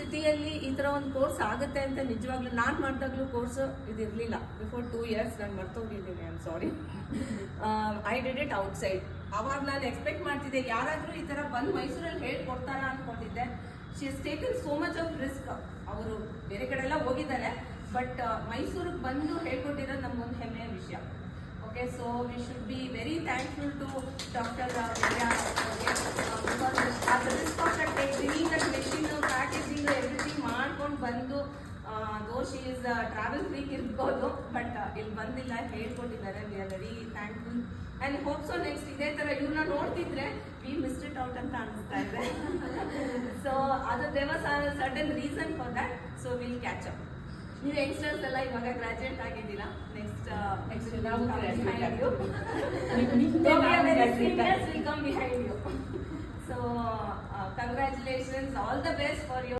ಸಿಟಿಯಲ್ಲಿ ಈ ಥರ ಒಂದು ಕೋರ್ಸ್ ಆಗುತ್ತೆ ಅಂತ ನಿಜವಾಗ್ಲೂ ನಾನು ಮಾಡಿದಾಗಲೂ ಕೋರ್ಸ್ ಇದಿರಲಿಲ್ಲ. ಬಿಫೋರ್ 2 years ನಾನು ಮರ್ತೋಗಿದ್ದೀನಿ, I am sorry. I did it outside. ಅವಾಗ ನಾನು ಎಕ್ಸ್ಪೆಕ್ಟ್ ಮಾಡ್ತಿದ್ದೆ ಯಾರಾದರೂ ಈ ಥರ ಬಂದು ಮೈಸೂರಲ್ಲಿ ಹೇಳ್ಕೊಡ್ತಾರಾ ಅಂದ್ಕೊಂಡಿದ್ದೆ. She has taken so much of risk. ಅವರು ಬೇರೆ ಕಡೆ ಎಲ್ಲ ಹೋಗಿದ್ದಾರೆ, ಬಟ್ ಮೈಸೂರಿಗೆ ಬಂದು ಹೇಳ್ಕೊಟ್ಟಿರೋದು ನಮಗೊಂದು ಹೆಮ್ಮೆಯ ವಿಷಯ. Okay, so we should be very thankful to doctor Vidya risk of that bringing that machine, packaging everything ಮಾಡ್ಕೊಂಡು ಬಂದು though she is travel freak ಇರ್ಬೋದು, ಬಟ್ ಇಲ್ಲಿ ಬಂದಿಲ್ಲ, ಹೇಳ್ಕೊಟ್ಟಿದ್ದಾರೆ. We are very thankful and hope so next ಇದೇ ಥರ ಇವ್ರನ್ನ ನೋಡ್ತಿದ್ರೆ ವಿ ಮಿಸ್ಡ್ ಇಟ್ ಔಟ್ ಅಂತ ಅನಿಸ್ತಾ ಇದೆ. ಸೊ ಅದು there was certain reason for that. So will catch up. ನೀವು ಯಂಗ್ಸ್ಟರ್ಸ್ ಎಲ್ಲ ಇವಾಗ ಗ್ರಾಜುಯೇಟ್ ಆಗಿದ್ದೀರಾ. ನೆಕ್ಸ್ಟ್ ನಾವು come behind you. So congratulations, all the best for you.